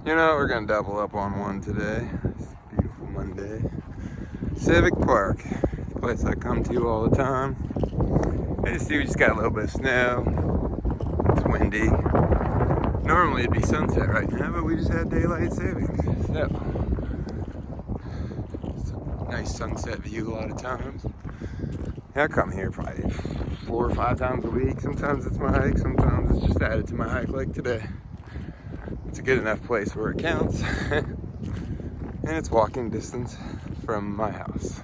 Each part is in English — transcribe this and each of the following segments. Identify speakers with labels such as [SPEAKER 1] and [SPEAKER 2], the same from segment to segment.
[SPEAKER 1] You know, we're gonna double up on one today. It's a beautiful Monday. Civic Park, the place I come to all the time. I just see we just got a little bit of snow. It's windy. Normally it'd be sunset right now, but we just had daylight savings. So, it's a nice sunset view a lot of times. I come here probably 4 or 5 times a week. Sometimes it's my hike, sometimes it's just added to my hike like today. It's a good enough place where it counts. And it's walking distance from my house.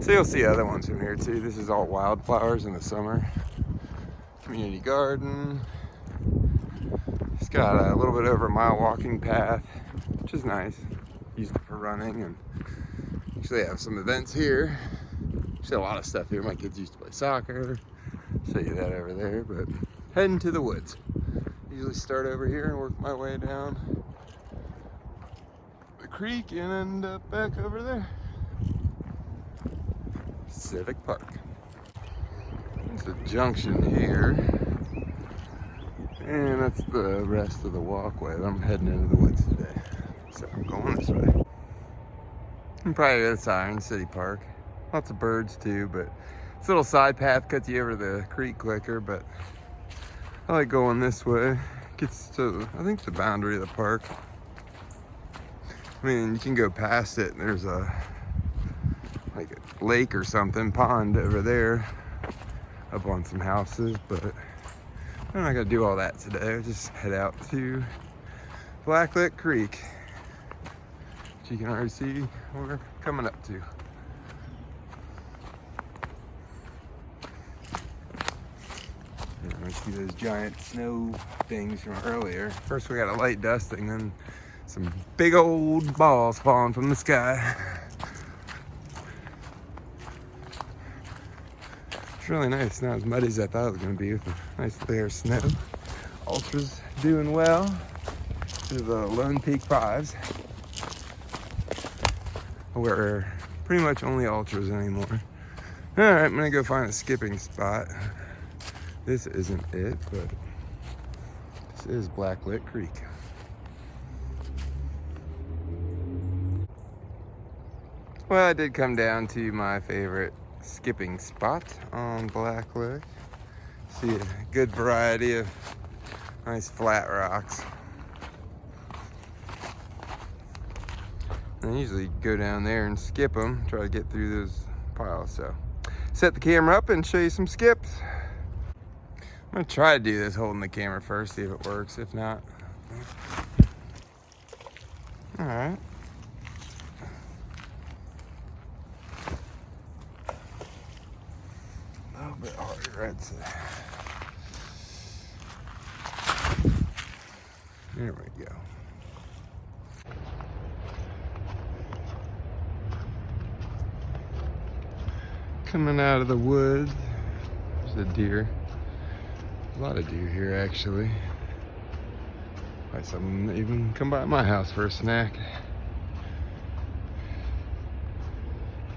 [SPEAKER 1] So you'll see other ones from here too. This is all wildflowers in the summer. Community garden. It's got a little bit over a mile walking path, which is nice. Used it for running, and actually have some events here. Actually a lot of stuff here. My kids used to play soccer. Show you that over there, but heading to the woods. Usually start over here and work my way down the creek and end up back over there. Civic Park. It's a junction here, and that's the rest of the walkway. I'm heading into the woods today, so I'm going this way. And probably the other side in City Park. Lots of birds too, but this little side path cuts you over the creek quicker, but I like going this way. Gets to, I think, the boundary of the park. I mean, you can go past it and there's a like a lake or something, pond over there up on some houses, but I'm not gonna do all that today. I'll just head out to Blacklit Creek, which you can already see we're coming up to. I see those giant snow things from earlier. First we got a light dusting, then some big old balls falling from the sky. It's really nice. It's not as muddy as I thought it was going to be with a nice layer of snow. Ultra's doing well. This is the Lone Peak 5s. We're pretty much only Ultras anymore. Alright, I'm going to go find a skipping spot. This isn't it, but this is Blacklit Creek. Well, I did come down to my favorite skipping spot on Blacklit. See a good variety of nice flat rocks. I usually go down there and skip them, try to get through those piles. So set the camera up and show you some skips. I'm gonna try to do this holding the camera first, see if it works. If not, all right. A little bit harder, I'd say. There we go. Coming out of the woods, there's a deer. A lot of deer here, actually. Might some even come by my house for a snack.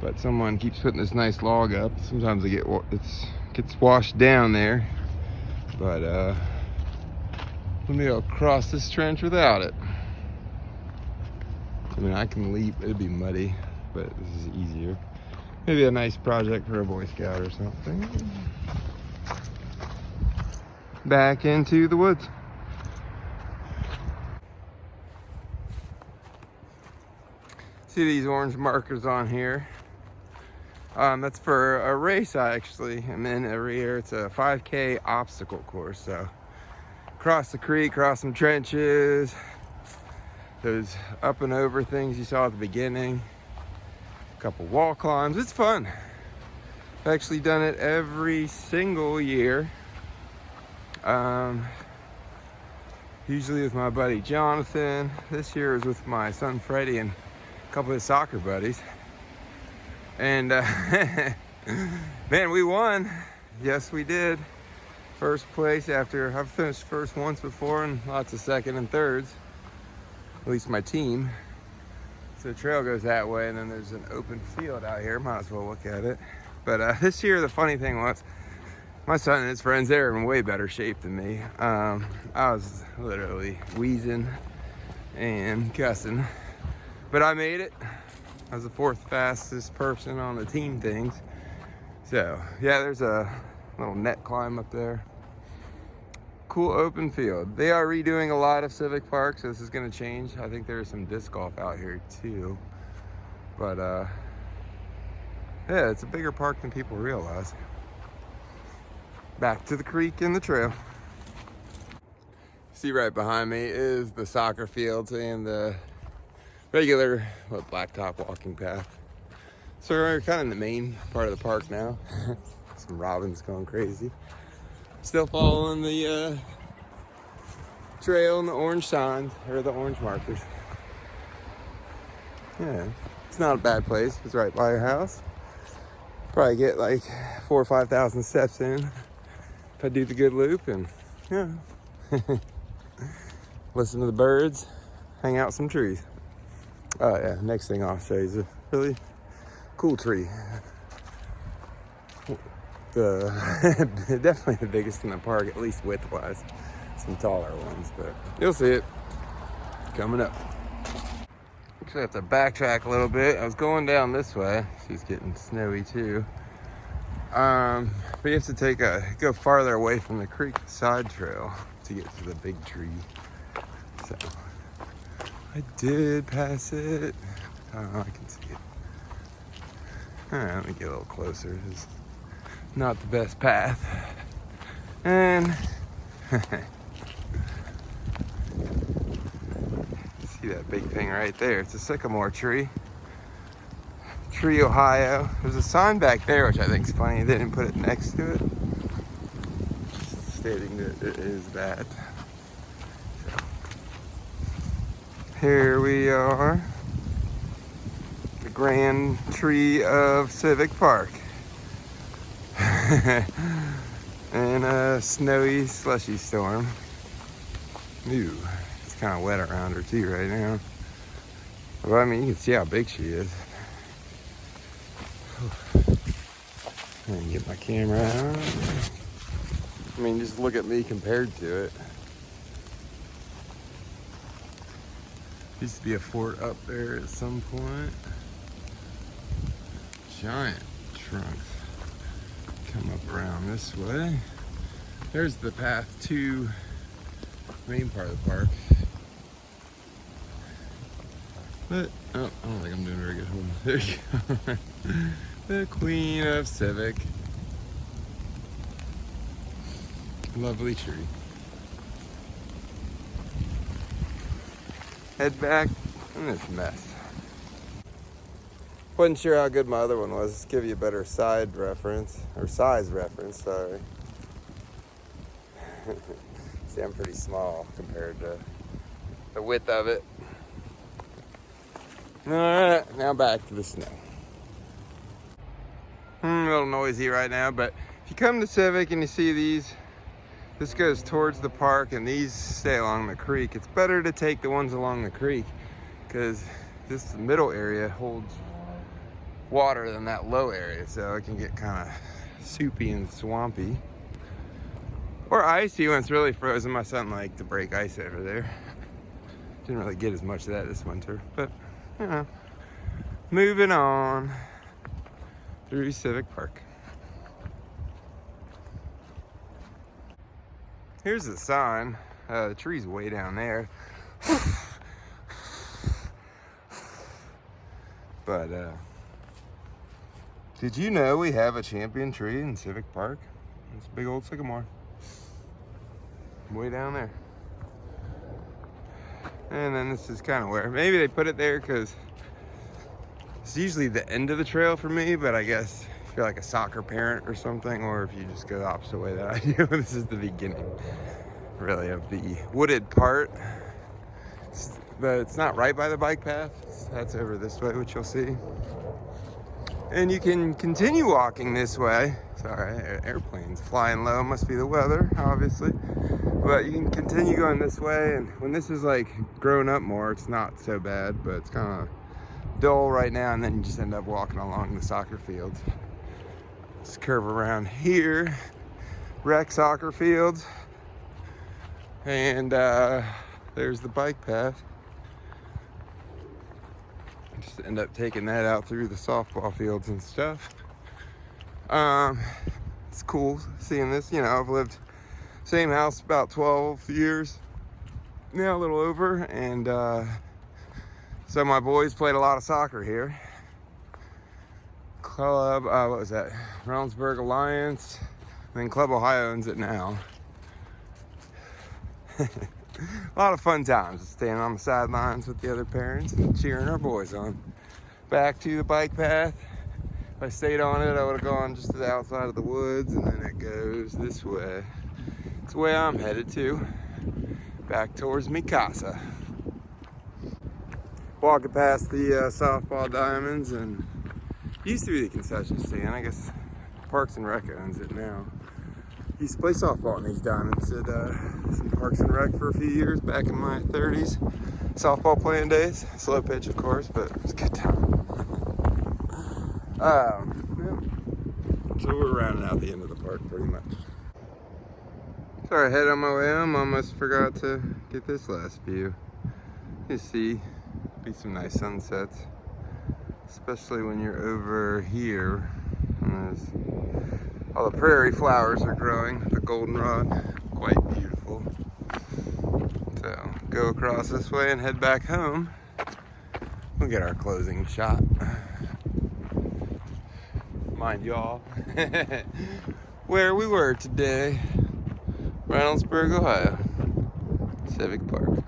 [SPEAKER 1] But someone keeps putting this nice log up. Sometimes it gets washed down there. But maybe I'll cross this trench without it. I mean, I can leap. It'd be muddy, but this is easier. Maybe a nice project for a Boy Scout or something. Back into the woods. See these orange markers on here? That's for a race I actually am in every year. It's a 5K obstacle course. So cross the creek, cross some trenches, those up and over things you saw at the beginning, a couple wall climbs. It's fun. I've actually done it every single year. Usually with my buddy Jonathan. This year is with my son Freddie and a couple of his soccer buddies. And man, we won. Yes, we did. First place after I've finished first once before, and lots of second and thirds. At least my team. So the trail goes that way, and then there's an open field out here. Might as well look at it. But this year, the funny thing was, My son and his friends, they're in way better shape than me. I was literally wheezing and cussing, but I made it. I was the 4th fastest person on the team things. So yeah, there's a little net climb up there. Cool open field. They are redoing a lot of Civic Park, so this is gonna change. I think there's some disc golf out here too. But yeah, it's a bigger park than people realize. Back to the creek and the trail. See right behind me is the soccer fields and the regular blacktop walking path. So we're kind of in the main part of the park now. Some robins going crazy. Still following the trail and the orange signs, or the orange markers. Yeah, it's not a bad place. It's right by your house. Probably get like 4,000 or 5,000 steps in if I do the good loop, and yeah. Listen to the birds, hang out some trees. Oh yeah, next thing I'll show you is a really cool tree. Definitely the biggest in the park, at least width-wise. Some taller ones, but you'll see it coming up. Actually, I have to backtrack a little bit. I was going down this way. She's getting snowy too. But you have to go farther away from the creek side trail to get to the big tree. So I did pass it. Oh, I can see it. All right, let me get a little closer. It's not the best path. And see that big thing right there? It's a sycamore tree. Tree, Ohio. There's a sign back there, which I think is funny. They didn't put it next to it, stating that it is that. So, here we are. The grand tree of Civic Park. In a snowy, slushy storm. Ooh, it's kind of wet around her too right now. Well, I mean, you can see how big she is. I can get my camera out. I mean, just look at me compared to it. Used to be a fort up there at some point. Giant trunks. Come up around this way. There's the path to the main part of the park. But, oh, I don't think I'm doing a very good hold. There you go. The Queen of Civic. Lovely tree. Head back in this mess. Wasn't sure how good my other one was. Let's give you a better side reference, or size reference, sorry. See, I'm pretty small compared to the width of it. All right, now back to the snow. A little noisy right now, but if you come to Civic and you see these, this goes towards the park and these stay along the creek. It's better to take the ones along the creek because this middle area holds water than that low area, so it can get kind of soupy and swampy. Or icy when it's really frozen. My son liked to break ice over there. Didn't really get as much of that this winter, but you know, moving on through Civic Park. Here's the sign. The tree's way down there. But did you know we have a champion tree in Civic Park? It's a big old sycamore. Way down there. And then this is kind of where, maybe they put it there because it's usually the end of the trail for me, but I guess if you're like a soccer parent or something, or if you just go the opposite way that I do, this is the beginning, really, of the wooded part. But it's not right by the bike path. That's over this way, which you'll see. And you can continue walking this way. Sorry, airplanes flying low, must be the weather, obviously. But you can continue going this way, and when this is like grown up more, it's not so bad, but it's kind of dull right now, and then you just end up walking along the soccer fields. Let's curve around here. rec soccer fields. And there's the bike path. Just end up taking that out through the softball fields and stuff. It's cool seeing this. You know, I've lived same house about 12 years now, a little over, and so my boys played a lot of soccer here. Club, what was that? Reynoldsburg Alliance, and then Club Ohio owns it now. A lot of fun times, standing on the sidelines with the other parents and cheering our boys on. Back to the bike path. If I stayed on it, I would have gone just to the outside of the woods, and then it goes this way. It's the way I'm headed to, back towards mi casa. Walking past the softball diamonds, and used to be the concession stand. I guess Parks and Rec owns it now. Used to play softball in these diamonds at some Parks and Rec for a few years back in my 30s. Softball playing days. Slow pitch, of course, but it was a good time. Yeah. So we're rounding out the end of the park pretty much. Sorry, head on my way home. Almost forgot to get this last view. You see, be some nice sunsets, especially when you're over here. All the prairie flowers are growing. The goldenrod, quite beautiful. So go across this way and head back home. We'll get our closing shot. Mind y'all, where we were today, Reynoldsburg, Ohio, Civic Park.